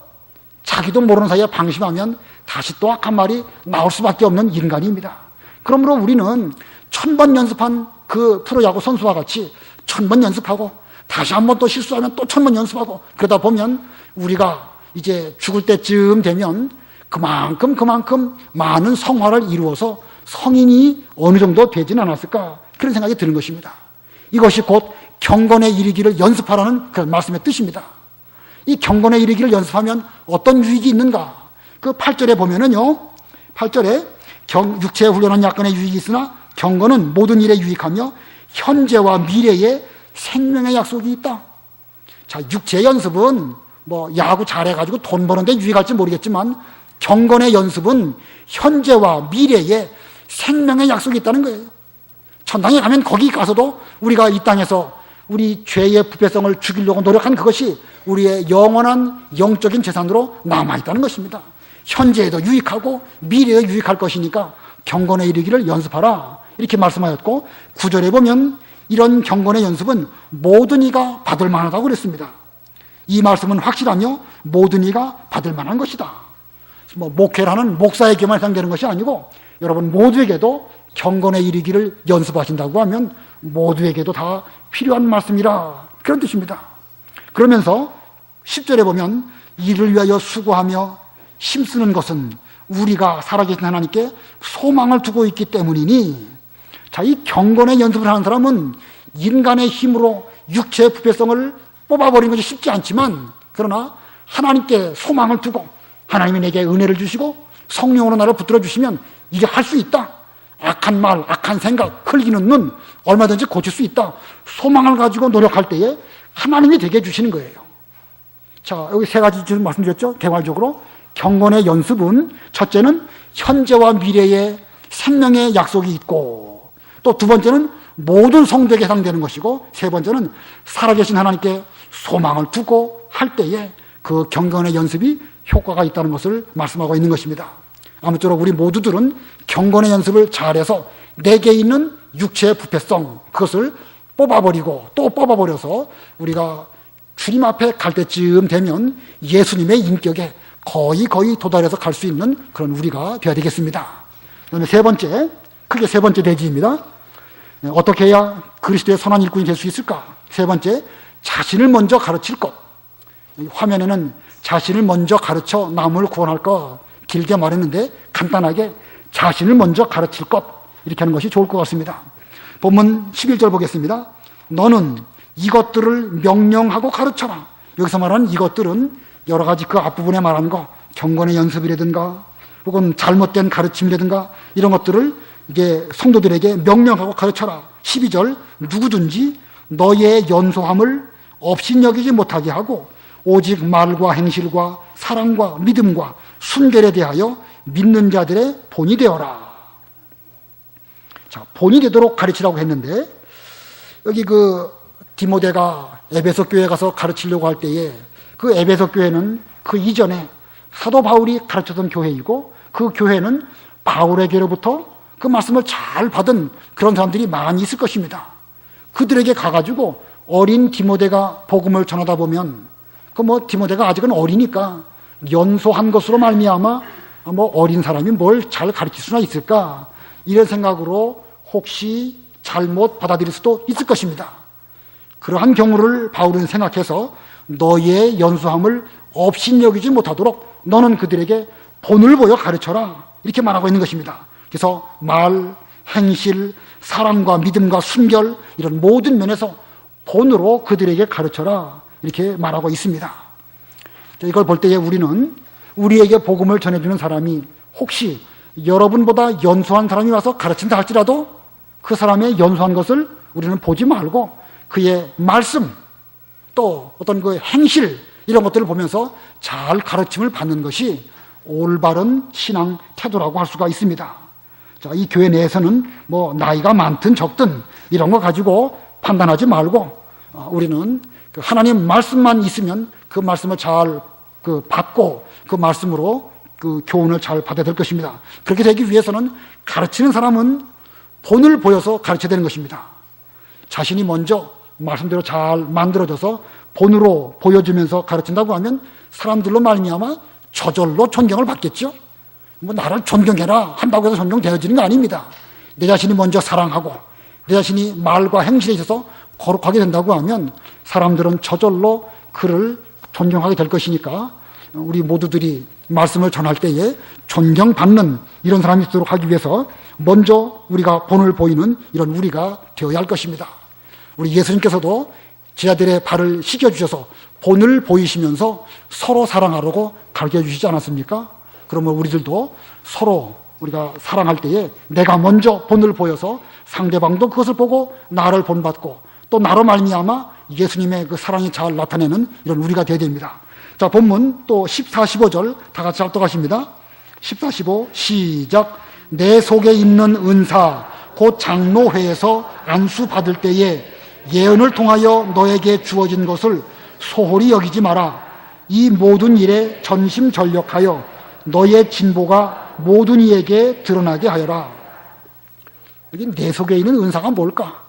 자기도 모르는 사이에 방심하면 다시 또 악한 말이 나올 수밖에 없는 인간입니다. 그러므로 우리는 1000번 연습한 그 프로야구 선수와 같이 1000번 연습하고 다시 한번 또 실수하면 또 1000번 연습하고 그러다 보면 우리가 이제 죽을 때쯤 되면 그만큼 많은 성화를 이루어서 성인이 어느 정도 되진 않았을까, 그런 생각이 드는 것입니다. 이것이 곧 경건에 이르기를 연습하라는 그런 말씀의 뜻입니다. 이 경건에 이르기를 연습하면 어떤 유익이 있는가? 그 8절에 보면은요, 8절에 육체의 훈련은 약간의 유익이 있으나 경건은 모든 일에 유익하며 현재와 미래에 생명의 약속이 있다. 자, 육체의 연습은 뭐 야구 잘해가지고 돈 버는데 유익할지 모르겠지만 경건의 연습은 현재와 미래에 생명의 약속이 있다는 거예요. 천당에 가면 거기 가서도 우리가 이 땅에서 우리 죄의 부패성을 죽이려고 노력한 그것이 우리의 영원한 영적인 재산으로 남아있다는 것입니다. 현재에도 유익하고 미래에도 유익할 것이니까 경건에 이르기를 연습하라, 이렇게 말씀하였고, 9절에 보면 이런 경건의 연습은 모든 이가 받을 만하다고 그랬습니다. 이 말씀은 확실하며 모든 이가 받을 만한 것이다. 목회라는 목사에게만 해당되는 것이 아니고 여러분 모두에게도 경건에 이르기를 연습하신다고 하면 모두에게도 다 필요한 말씀이라, 그런 뜻입니다. 그러면서 10절에 보면 이를 위하여 수고하며 힘쓰는 것은 우리가 살아계신 하나님께 소망을 두고 있기 때문이니, 자, 이 경건의 연습을 하는 사람은 인간의 힘으로 육체의 부패성을 뽑아버리는 것이 쉽지 않지만, 그러나 하나님께 소망을 두고 하나님이 내게 은혜를 주시고 성령으로 나를 붙들어 주시면 이게 할 수 있다. 악한 말, 악한 생각, 흘리는 눈 얼마든지 고칠 수 있다. 소망을 가지고 노력할 때에 하나님이 되게 해주시는 거예요. 자, 여기 세 가지 지금 말씀드렸죠. 개괄적으로 경건의 연습은 첫째는 현재와 미래의 생명의 약속이 있고, 또 두 번째는 모든 성도에게 해당되는 것이고, 세 번째는 살아계신 하나님께 소망을 두고 할 때에 그 경건의 연습이 효과가 있다는 것을 말씀하고 있는 것입니다. 아무쪼록 우리 모두들은 경건의 연습을 잘해서 내게 있는 육체의 부패성, 그것을 뽑아버리고 또 뽑아버려서 우리가 주님 앞에 갈 때쯤 되면 예수님의 인격에 거의 도달해서 갈 수 있는 그런 우리가 되어야 되겠습니다. 그다음에 세 번째, 크게 세 번째 대지입니다. 어떻게 해야 그리스도의 선한 일꾼이 될 수 있을까? 세 번째, 자신을 먼저 가르칠 것. 화면에는 자신을 먼저 가르쳐 남을 구원할 것 길게 말했는데, 간단하게 자신을 먼저 가르칠 것, 이렇게 하는 것이 좋을 것 같습니다. 본문 11절 보겠습니다. 너는 이것들을 명령하고 가르쳐라. 여기서 말하는 이것들은 여러 가지 그 앞부분에 말하는 거, 경건의 연습이라든가 혹은 잘못된 가르침이라든가 이런 것들을 이게 성도들에게 명령하고 가르쳐라. 12절, 누구든지 너의 연소함을 업신여기지 못하게 하고 오직 말과 행실과 사랑과 믿음과 순결에 대하여 믿는 자들의 본이 되어라. 자, 본이 되도록 가르치라고 했는데, 여기 그 디모데가 에베소 교회에 가서 가르치려고 할 때에 그 에베소 교회는 그 이전에 사도 바울이 가르쳤던 교회이고, 그 교회는 바울에게로부터 그 말씀을 잘 받은 그런 사람들이 많이 있을 것입니다. 그들에게 가가지고 어린 디모데가 복음을 전하다 보면 디모데가 아직은 어리니까 연소한 것으로 말미암아 어린 사람이 뭘 잘 가르칠 수나 있을까, 이런 생각으로 혹시 잘못 받아들일 수도 있을 것입니다. 그러한 경우를 바울은 생각해서 너의 연소함을 업신여기지 못하도록 너는 그들에게 본을 보여 가르쳐라, 이렇게 말하고 있는 것입니다. 그래서 말, 행실, 사랑과 믿음과 순결, 이런 모든 면에서 본으로 그들에게 가르쳐라, 이렇게 말하고 있습니다. 이걸 볼 때에 우리는 우리에게 복음을 전해주는 사람이 혹시 여러분보다 연소한 사람이 와서 가르친다 할지라도 그 사람의 연소한 것을 우리는 보지 말고 그의 말씀, 또 어떤 그 행실, 이런 것들을 보면서 잘 가르침을 받는 것이 올바른 신앙 태도라고 할 수가 있습니다. 자, 이 교회 내에서는 나이가 많든 적든 이런 거 가지고 판단하지 말고 우리는 그 하나님 말씀만 있으면 그 말씀을 잘 받고 그 말씀으로 그 교훈을 잘 받아야 될 것입니다. 그렇게 되기 위해서는 가르치는 사람은 본을 보여서 가르쳐야 되는 것입니다. 자신이 먼저 말씀대로 잘 만들어져서 본으로 보여주면서 가르친다고 하면 사람들로 말미암아 저절로 존경을 받겠죠. 나를 존경해라 한다고 해서 존경되어지는 거 아닙니다. 내 자신이 먼저 사랑하고 내 자신이 말과 행실에 있어서 거룩하게 된다고 하면 사람들은 저절로 그를 존경하게 될 것이니까 우리 모두들이 말씀을 전할 때에 존경받는 이런 사람이 있도록 하기 위해서 먼저 우리가 본을 보이는 이런 우리가 되어야 할 것입니다. 우리 예수님께서도 제자들의 발을 씻겨주셔서 본을 보이시면서 서로 사랑하라고 가르쳐 주시지 않았습니까? 그러면 우리들도 서로 우리가 사랑할 때에 내가 먼저 본을 보여서 상대방도 그것을 보고 나를 본받고 또 나로 말미암아 예수님의 그 사랑이 잘 나타내는 이런 우리가 되어야 됩니다. 자, 본문 또 14, 15절 다 같이 합독하십니다. 14, 15 시작. 내 속에 있는 은사 곧 장로회에서 안수 받을 때에 예언을 통하여 너에게 주어진 것을 소홀히 여기지 마라. 이 모든 일에 전심전력하여 너의 진보가 모든 이에게 드러나게 하여라. 여기 내 속에 있는 은사가 뭘까?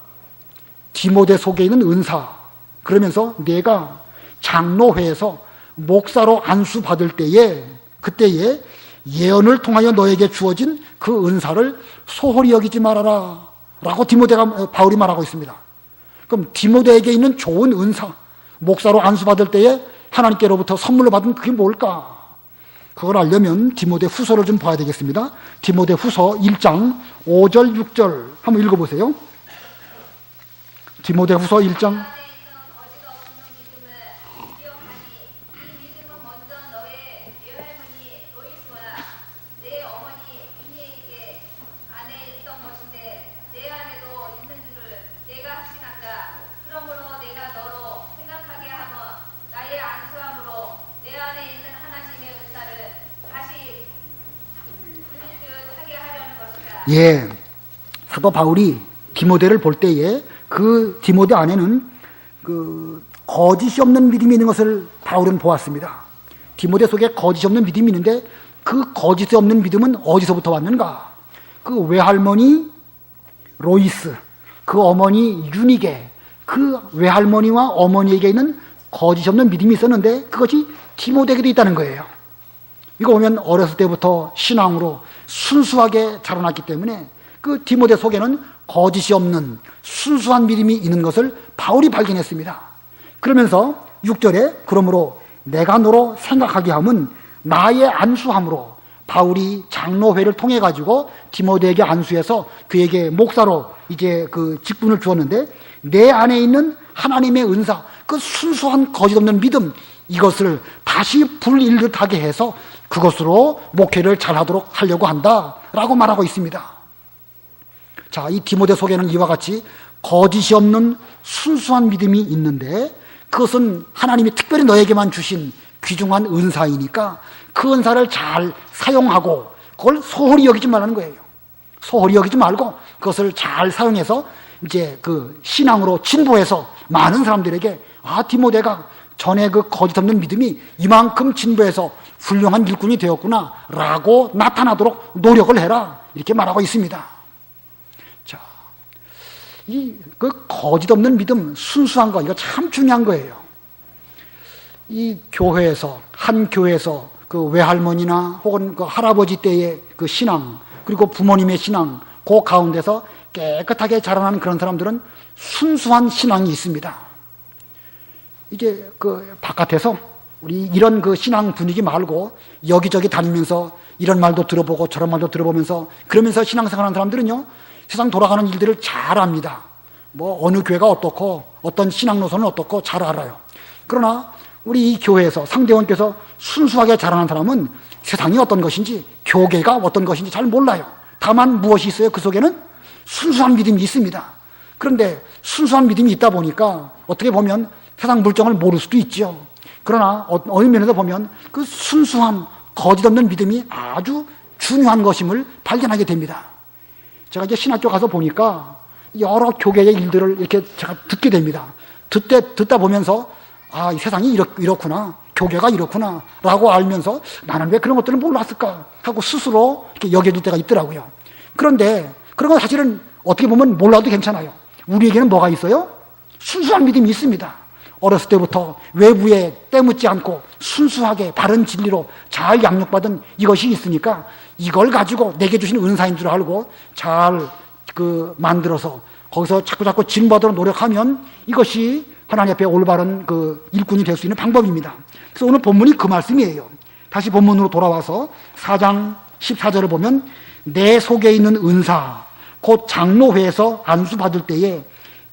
디모데 속에 있는 은사. 그러면서 내가 장로회에서 목사로 안수 받을 때에 그때에 예언을 통하여 너에게 주어진 그 은사를 소홀히 여기지 말아라 라고 바울이 말하고 있습니다. 그럼 디모데에게 있는 좋은 은사, 목사로 안수 받을 때에 하나님께로부터 선물로 받은 그게 뭘까? 그걸 알려면 디모데 후서를 좀 봐야 되겠습니다. 디모데 후서 1장 5절 6절 한번 읽어보세요. 디모데 후서 1장 예, 사도 바울이 디모데를 볼 때에 그 디모데 안에는 그 거짓이 없는 믿음이 있는 것을 바울은 보았습니다. 디모데 속에 거짓이 없는 믿음이 있는데 그 거짓이 없는 믿음은 어디서부터 왔는가? 그 외할머니 로이스, 그 어머니 유니게, 그 외할머니와 어머니에게 있는 거짓이 없는 믿음이 있었는데 그것이 디모데에게도 있다는 거예요. 이거 보면 어렸을 때부터 신앙으로 순수하게 자라났기 때문에 그 디모데 속에는 거짓이 없는 순수한 믿음이 있는 것을 바울이 발견했습니다. 그러면서 6절에 그러므로 내가 너로 생각하게 함은 나의 안수함으로 바울이 장로회를 통해 가지고 디모데에게 안수해서 그에게 목사로 이제 그 직분을 주었는데 내 안에 있는 하나님의 은사, 그 순수한 거짓 없는 믿음, 이것을 다시 불일듯하게 해서 그것으로 목회를 잘하도록 하려고 한다라고 말하고 있습니다. 자, 이 디모데 속에는 이와 같이 거짓이 없는 순수한 믿음이 있는데 그것은 하나님이 특별히 너에게만 주신 귀중한 은사이니까 그 은사를 잘 사용하고 그걸 소홀히 여기지 말라는 거예요. 소홀히 여기지 말고 그것을 잘 사용해서 이제 그 신앙으로 진보해서 많은 사람들에게 디모데가 전에 그 거짓 없는 믿음이 이만큼 진보해서 훌륭한 일꾼이 되었구나 라고 나타나도록 노력을 해라 이렇게 말하고 있습니다. 자, 그 거짓 없는 믿음, 순수한 거, 이거 참 중요한 거예요. 이 교회에서, 한 교회에서 그 외할머니나 혹은 그 할아버지 때의 그 신앙, 그리고 부모님의 신앙, 그 가운데서 깨끗하게 자라나는 그런 사람들은 순수한 신앙이 있습니다. 이게 그 바깥에서 우리 이런 그 신앙 분위기 말고 여기저기 다니면서 이런 말도 들어보고 저런 말도 들어보면서 그러면서 신앙생활하는 사람들은요, 세상 돌아가는 일들을 잘 압니다. 뭐 어느 교회가 어떻고 어떤 신앙 노선은 어떻고 잘 알아요. 그러나 우리 이 교회에서 상대원께서 순수하게 자라는 사람은 세상이 어떤 것인지 교계가 어떤 것인지 잘 몰라요. 다만 무엇이 있어요? 그 속에는 순수한 믿음이 있습니다. 그런데 순수한 믿음이 있다 보니까 어떻게 보면 세상 물정을 모를 수도 있죠. 그러나 어느 면에서 보면 그 순수한 거짓 없는 믿음이 아주 중요한 것임을 발견하게 됩니다. 제가 이제 신학교 가서 보니까 여러 교계의 일들을 이렇게 제가 듣게 됩니다. 듣다 보면서 이 세상이 이렇구나, 교계가 이렇구나 라고 알면서 나는 왜 그런 것들을 몰랐을까 하고 스스로 이렇게 여겨질 때가 있더라고요. 그런데 그런 건 사실은 어떻게 보면 몰라도 괜찮아요. 우리에게는 뭐가 있어요? 순수한 믿음이 있습니다. 어렸을 때부터 외부에 때묻지 않고 순수하게 바른 진리로 잘 양육받은 이것이 있으니까 이걸 가지고 내게 주신 은사인 줄 알고 잘 만들어서 거기서 자꾸 진보하도록 노력하면 이것이 하나님 앞에 올바른 그 일꾼이 될 수 있는 방법입니다. 그래서 오늘 본문이 그 말씀이에요. 다시 본문으로 돌아와서 4장 14절을 보면 내 속에 있는 은사 곧 장로회에서 안수받을 때에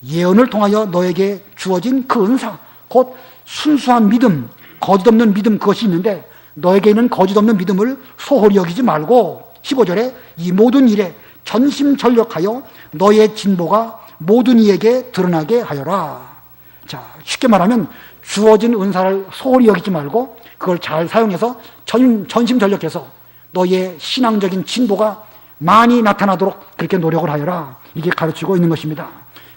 예언을 통하여 너에게 주어진 그 은사 곧 순수한 믿음, 거짓 없는 믿음, 그것이 있는데 너에게 있는 거짓 없는 믿음을 소홀히 여기지 말고 15절에 이 모든 일에 전심전력하여 너의 진보가 모든 이에게 드러나게 하여라. 자, 쉽게 말하면 주어진 은사를 소홀히 여기지 말고 그걸 잘 사용해서 전심전력해서 너의 신앙적인 진보가 많이 나타나도록 그렇게 노력을 하여라. 이게 가르치고 있는 것입니다.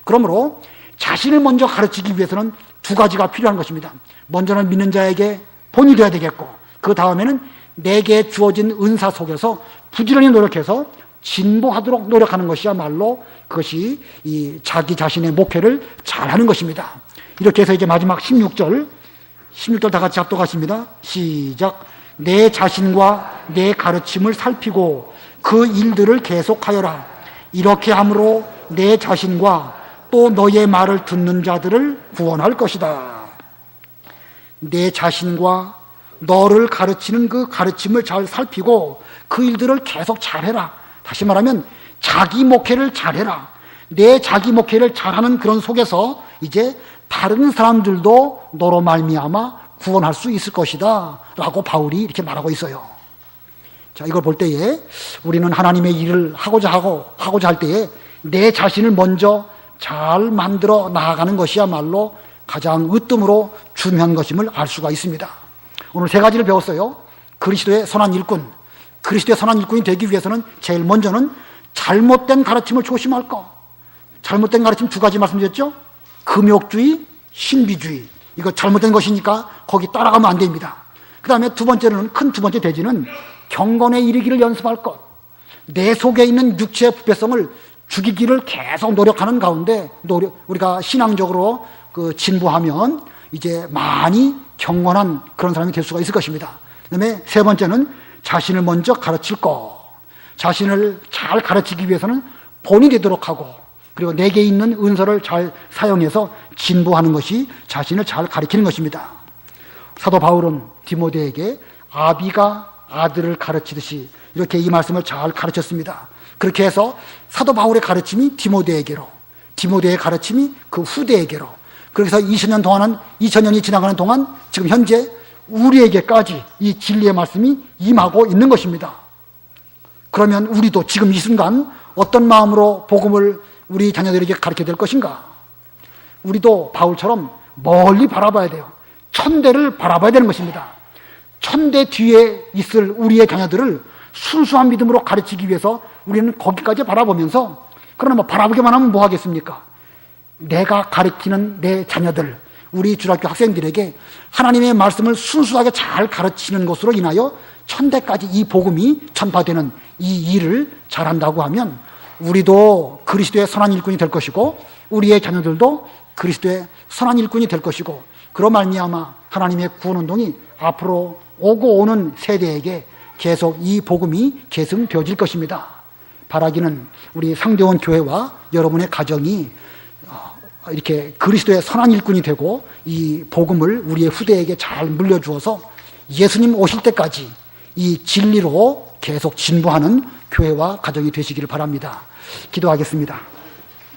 그러므로 자신을 먼저 가르치기 위해서는 두 가지가 필요한 것입니다. 먼저는 믿는 자에게 본이 되어야 되겠고, 그 다음에는 내게 주어진 은사 속에서 부지런히 노력해서 진보하도록 노력하는 것이야말로 그것이 이 자기 자신의 목회를 잘하는 것입니다. 이렇게 해서 이제 마지막 16절 다 같이 합독하십니다. 시작. 내 자신과 내 가르침을 살피고 그 일들을 계속하여라. 이렇게 함으로 내 자신과 또 너의 말을 듣는 자들을 구원할 것이다. 내 자신과 너를 가르치는 그 가르침을 잘 살피고 그 일들을 계속 잘해라. 다시 말하면 자기 목회를 잘해라. 내 자기 목회를 잘하는 그런 속에서 이제 다른 사람들도 너로 말미암아 구원할 수 있을 것이다 라고 바울이 이렇게 말하고 있어요. 자, 이걸 볼 때에 우리는 하나님의 일을 하고자 할 때에 내 자신을 먼저 잘 만들어 나아가는 것이야말로 가장 으뜸으로 중요한 것임을 알 수가 있습니다. 오늘 세 가지를 배웠어요. 그리스도의 선한 일꾼. 그리스도의 선한 일꾼이 되기 위해서는 제일 먼저는 잘못된 가르침을 조심할 것. 잘못된 가르침 두 가지 말씀드렸죠. 금욕주의, 신비주의. 이거 잘못된 것이니까 거기 따라가면 안 됩니다. 그 다음에 두 번째로는, 큰 두 번째 대지는 경건에 이르기를 연습할 것. 내 속에 있는 육체의 부패성을 죽이기를 계속 노력하는 가운데 우리가 신앙적으로 진보하면 이제 많이 경건한 그런 사람이 될 수가 있을 것입니다. 그 다음에 세 번째는 자신을 먼저 가르칠 것. 자신을 잘 가르치기 위해서는 본이 되도록 하고, 그리고 내게 있는 은사를 잘 사용해서 진보하는 것이 자신을 잘 가르치는 것입니다. 사도 바울은 디모데에게 아비가 아들을 가르치듯이 이렇게 이 말씀을 잘 가르쳤습니다. 그렇게 해서 사도 바울의 가르침이 디모데에게로, 디모데의 가르침이 그 후대에게로, 그래서 2000년이 지나가는 동안 지금 현재 우리에게까지 이 진리의 말씀이 임하고 있는 것입니다. 그러면 우리도 지금 이 순간 어떤 마음으로 복음을 우리 자녀들에게 가르쳐야 될 것인가? 우리도 바울처럼 멀리 바라봐야 돼요. 천대를 바라봐야 되는 것입니다. 천대 뒤에 있을 우리의 자녀들을 순수한 믿음으로 가르치기 위해서 우리는 거기까지 바라보면서, 그러나 뭐 바라보기만 하면 뭐 하겠습니까? 내가 가르치는 내 자녀들, 우리 주일학교 학생들에게 하나님의 말씀을 순수하게 잘 가르치는 것으로 인하여 천대까지 이 복음이 전파되는 이 일을 잘한다고 하면 우리도 그리스도의 선한 일꾼이 될 것이고, 우리의 자녀들도 그리스도의 선한 일꾼이 될 것이고, 그로 말미암아 하나님의 구원운동이 앞으로 오고 오는 세대에게 계속 이 복음이 계승되어질 것입니다. 바라기는 우리 상대원 교회와 여러분의 가정이 이렇게 그리스도의 선한 일꾼이 되고 이 복음을 우리의 후대에게 잘 물려주어서 예수님 오실 때까지 이 진리로 계속 진보하는 교회와 가정이 되시기를 바랍니다. 기도하겠습니다.